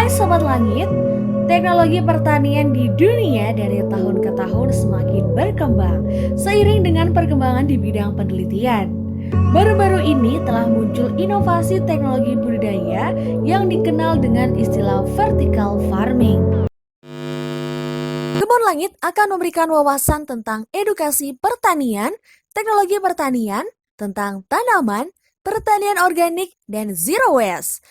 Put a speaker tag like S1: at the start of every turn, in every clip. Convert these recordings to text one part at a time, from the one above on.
S1: Hai Sobat Langit, teknologi pertanian di dunia dari tahun ke tahun semakin berkembang seiring dengan perkembangan di bidang penelitian. Baru-baru ini telah muncul inovasi teknologi budidaya yang dikenal dengan istilah vertical farming. Kebun Langit akan memberikan wawasan tentang edukasi pertanian, teknologi pertanian, tentang tanaman, pertanian organik, dan zero waste.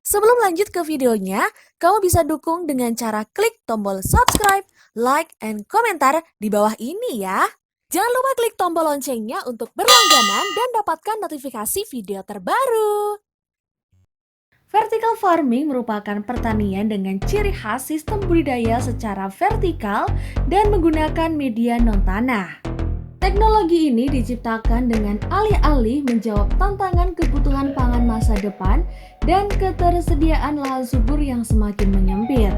S1: Sebelum lanjut ke videonya, kamu bisa dukung dengan cara klik tombol subscribe, like, and komentar di bawah ini ya. Jangan lupa klik tombol loncengnya untuk berlangganan dan dapatkan notifikasi video terbaru. Vertical farming merupakan pertanian dengan ciri khas sistem budidaya secara vertikal dan menggunakan media non-tanah. Teknologi ini diciptakan dengan alih-alih menjawab tantangan kebutuhan pangan masa depan dan ketersediaan lahan subur yang semakin menyempit.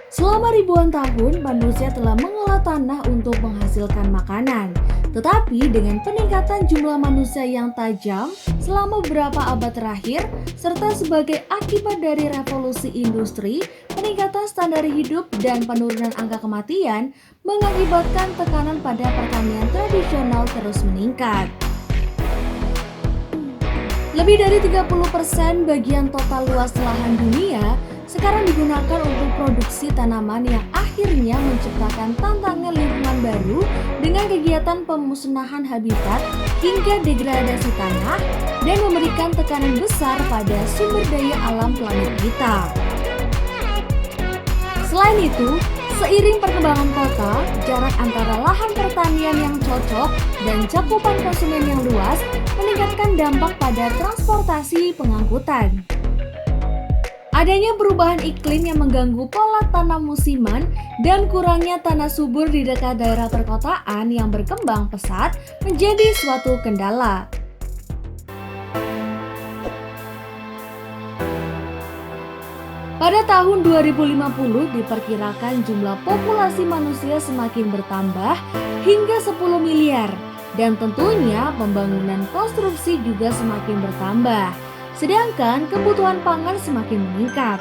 S1: Selama ribuan tahun, manusia telah mengolah tanah untuk menghasilkan makanan. Tetapi dengan peningkatan jumlah manusia yang tajam selama beberapa abad terakhir, serta sebagai akibat dari revolusi industri, peningkatan standar hidup dan penurunan angka kematian mengakibatkan tekanan pada pertanian tradisional terus meningkat. Lebih dari 30% bagian total luas lahan dunia sekarang digunakan untuk produksi tanaman yang akhirnya menciptakan tantangan lingkungan baru dengan kegiatan pemusnahan habitat hingga degradasi tanah dan memberikan tekanan besar pada sumber daya alam planet kita. Selain itu, seiring perkembangan kota, jarak antara lahan pertanian yang cocok dan cakupan konsumen yang luas meningkatkan dampak pada transportasi pengangkutan. Adanya perubahan iklim yang mengganggu pola tanam musiman dan kurangnya tanah subur di dekat daerah perkotaan yang berkembang pesat menjadi suatu kendala. Pada tahun 2050 diperkirakan jumlah populasi manusia semakin bertambah hingga 10 miliar dan tentunya pembangunan konstruksi juga semakin bertambah. Sedangkan kebutuhan pangan semakin meningkat.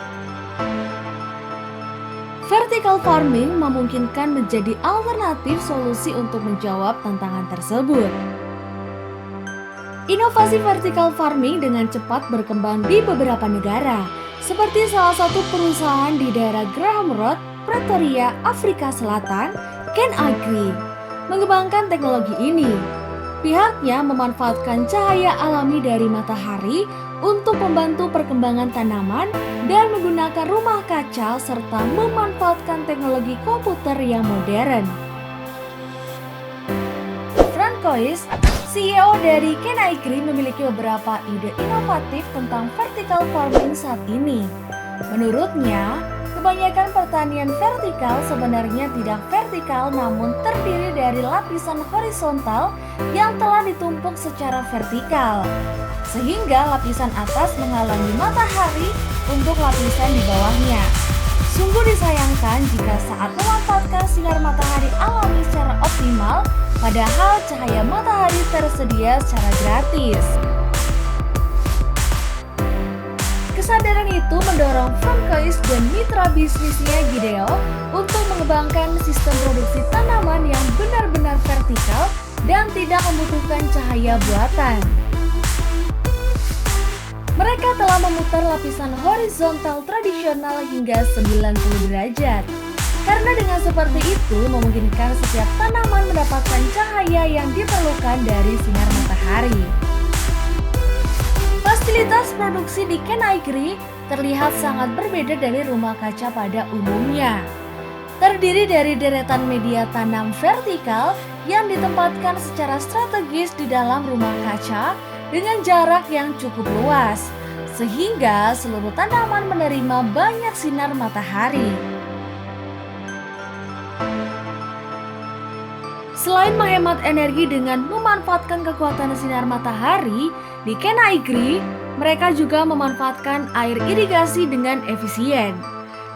S1: Vertical farming memungkinkan menjadi alternatif solusi untuk menjawab tantangan tersebut. Inovasi vertical farming dengan cepat berkembang di beberapa negara, seperti salah satu perusahaan di daerah Graham Road, Pretoria, Afrika Selatan, Ken Agri, mengembangkan teknologi ini. Pihaknya memanfaatkan cahaya alami dari matahari untuk membantu perkembangan tanaman dan menggunakan rumah kaca serta memanfaatkan teknologi komputer yang modern. Francois, CEO dari Ken Agri, memiliki beberapa ide inovatif tentang vertical farming saat ini. Menurutnya, kebanyakan pertanian vertikal sebenarnya tidak vertikal namun terdiri dari lapisan horizontal yang telah ditumpuk secara vertikal, sehingga lapisan atas menghalangi matahari untuk lapisan di bawahnya. Sungguh disayangkan jika saat memanfaatkan sinar matahari alami secara optimal, padahal cahaya matahari tersedia secara gratis. Kesadaran itu mendorong Francois dan mitra bisnisnya Gideo untuk mengembangkan sistem produksi tanaman yang benar-benar vertikal dan tidak membutuhkan cahaya buatan. Mereka telah memutar lapisan horizontal tradisional hingga 90 derajat. Karena dengan seperti itu memungkinkan setiap tanaman mendapatkan cahaya yang diperlukan dari sinar matahari. Fasilitas produksi di Ken Agri terlihat sangat berbeda dari rumah kaca pada umumnya. Terdiri dari deretan media tanam vertikal yang ditempatkan secara strategis di dalam rumah kaca dengan jarak yang cukup luas, sehingga seluruh tanaman menerima banyak sinar matahari. Selain menghemat energi dengan memanfaatkan kekuatan sinar matahari, di Ken Agri mereka juga memanfaatkan air irigasi dengan efisien.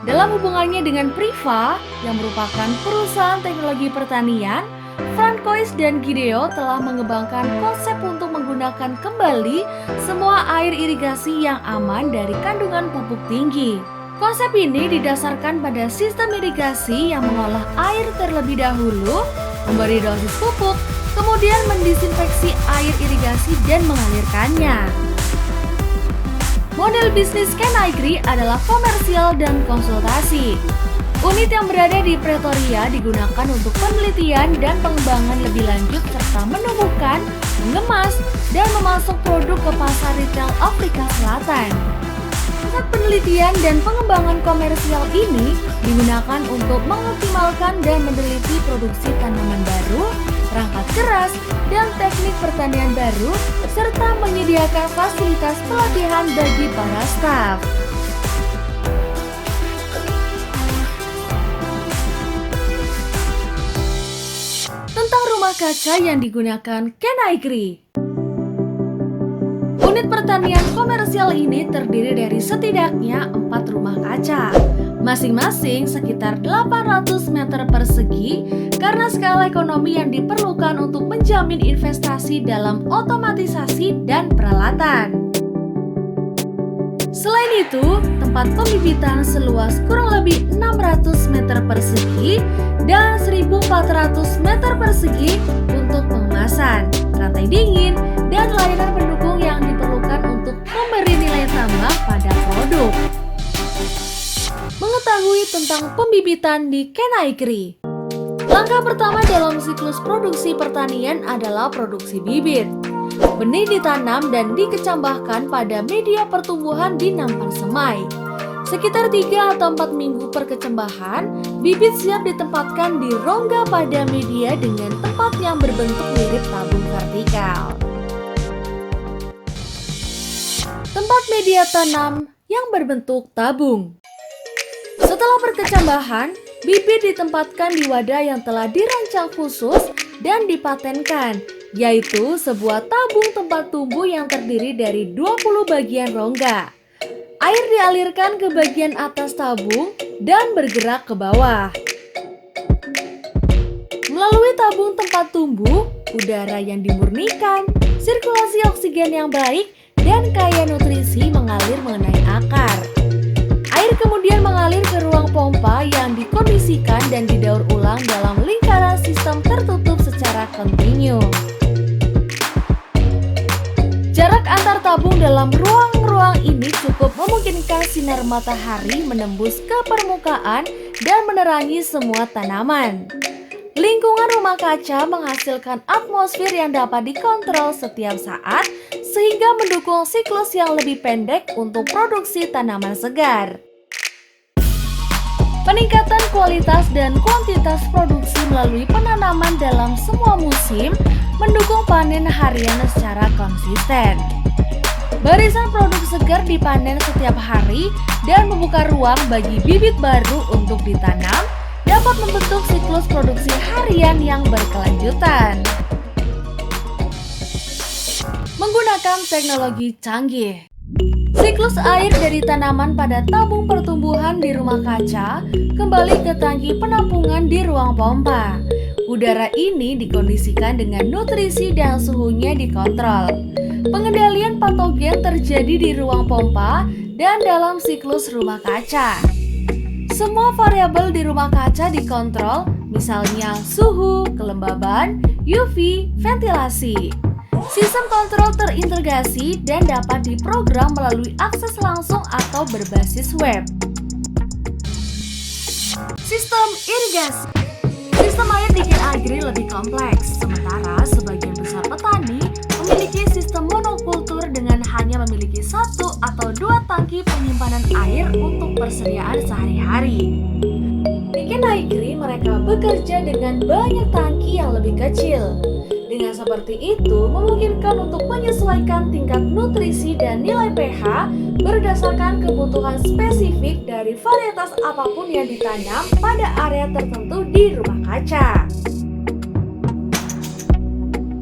S1: Dalam hubungannya dengan Priva, yang merupakan perusahaan teknologi pertanian, Francois dan Gideo telah mengembangkan konsep untuk menggunakan kembali semua air irigasi yang aman dari kandungan pupuk tinggi. Konsep ini didasarkan pada sistem irigasi yang mengolah air terlebih dahulu, memberi dosis pupuk, kemudian mendisinfeksi air irigasi dan mengalirkannya. Model bisnis Kenagri adalah komersial dan konsultasi. Unit yang berada di Pretoria digunakan untuk penelitian dan pengembangan lebih lanjut serta menumbuhkan, mengemas, dan memasok produk ke pasar retail Afrika Selatan. Pusat penelitian dan pengembangan komersial ini digunakan untuk mengoptimalkan dan meneliti produksi tanaman baru, perangkat keras, dan teknik pertanian baru, serta menyediakan fasilitas pelatihan bagi para staf. Tentang rumah kaca yang digunakan Kenagri. Unit pertanian komersial ini terdiri dari setidaknya 4 rumah kaca, masing-masing sekitar 800 meter persegi karena skala ekonomi yang diperlukan untuk menjamin investasi dalam otomatisasi dan peralatan. Selain itu, tempat pembibitan seluas kurang lebih 600 meter persegi dan 1.400 meter persegi untuk pengemasan, rantai dingin, dan layanan pendukung yang diperlukan untuk memberi nilai tambah pada produk. Mengetahui tentang pembibitan di Kenagri. Langkah pertama dalam siklus produksi pertanian adalah produksi bibit. Benih ditanam dan dikecambahkan pada media pertumbuhan di nampan semai. Sekitar 3 atau 4 minggu per kecambahan, bibit siap ditempatkan di rongga pada media dengan tempat yang berbentuk mirip tabung vertikal. Tempat media tanam yang berbentuk tabung. Setelah perkecambahan, bibit ditempatkan di wadah yang telah dirancang khusus dan dipatenkan, yaitu sebuah tabung tempat tumbuh yang terdiri dari 20 bagian rongga. Air dialirkan ke bagian atas tabung dan bergerak ke bawah. Melalui tabung tempat tumbuh, udara yang dimurnikan, sirkulasi oksigen yang baik, dan kaya nutrisi mengalir mengenai akar. Air kemudian mengalir ke ruang pompa yang dikondisikan dan didaur ulang dalam lingkaran sistem tertutup secara kontinu. Jarak antar tabung dalam ruang-ruang ini cukup memungkinkan sinar matahari menembus ke permukaan dan menerangi semua tanaman. Lingkungan rumah kaca menghasilkan atmosfer yang dapat dikontrol setiap saat sehingga mendukung siklus yang lebih pendek untuk produksi tanaman segar. Peningkatan kualitas dan kuantitas produksi melalui penanaman dalam semua musim mendukung panen harian secara konsisten. Barisan produk segar dipanen setiap hari dan membuka ruang bagi bibit baru untuk ditanam dapat membentuk siklus produksi harian yang berkelanjutan. Menggunakan teknologi canggih. Siklus air dari tanaman pada tabung pertumbuhan di rumah kaca kembali ke tangki penampungan di ruang pompa. Udara ini dikondisikan dengan nutrisi dan suhunya dikontrol. Pengendalian patogen terjadi di ruang pompa dan dalam siklus rumah kaca. Semua variabel di rumah kaca dikontrol, misalnya suhu, kelembaban, UV, ventilasi. Sistem kontrol terintegrasi dan dapat diprogram melalui akses langsung atau berbasis web. Sistem irigasi. Sistem air di Kenagri lebih kompleks, sementara sebagian besar petani memiliki sistem monokultur dengan hanya memiliki 1 atau 2 tangki penyimpanan air untuk persediaan sehari-hari. Di Kenagri mereka bekerja dengan banyak tangki yang lebih kecil. Dengan seperti itu, memungkinkan untuk menyesuaikan tingkat nutrisi dan nilai pH berdasarkan kebutuhan spesifik dari varietas apapun yang ditanam pada area tertentu di rumah kaca.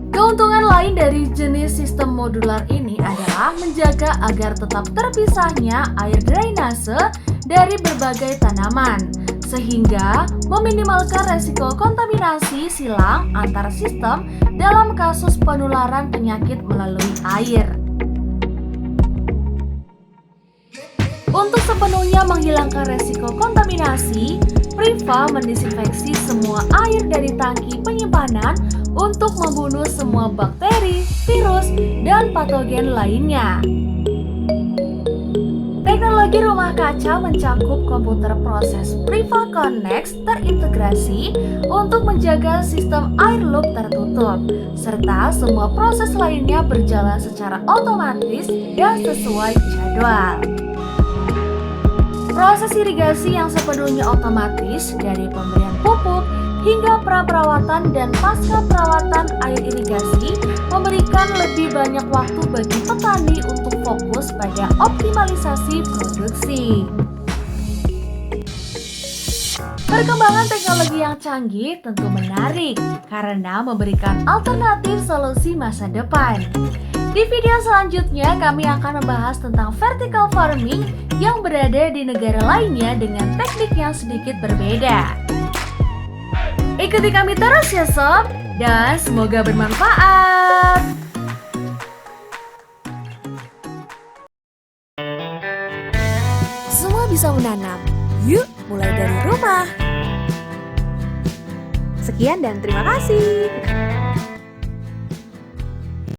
S1: Keuntungan lain lain dari jenis sistem modular ini adalah menjaga agar tetap terpisahnya air drainase dari berbagai tanaman, sehingga meminimalkan resiko kontaminasi silang antar sistem dalam kasus penularan penyakit melalui air. Untuk sepenuhnya menghilangkan resiko kontaminasi, Priva mendisinfeksi semua air dari tangki penyimpanan untuk membunuh semua bakteri, virus, dan patogen lainnya. Teknologi rumah kaca mencakup komputer proses Priva Connex terintegrasi untuk menjaga sistem air loop tertutup, serta semua proses lainnya berjalan secara otomatis dan sesuai jadwal. Proses irigasi yang sepenuhnya otomatis dari pemberian pupuk hingga pra-perawatan dan pasca perawatan air irigasi memberikan lebih banyak waktu bagi petani untuk fokus pada optimalisasi produksi. Perkembangan teknologi yang canggih tentu menarik karena memberikan alternatif solusi masa depan. Di video selanjutnya kami akan membahas tentang vertical farming yang berada di negara lainnya dengan teknik yang sedikit berbeda. Ikuti kami terus ya sob, dan semoga bermanfaat. Semua bisa menanam, yuk mulai dari rumah. Sekian dan terima kasih.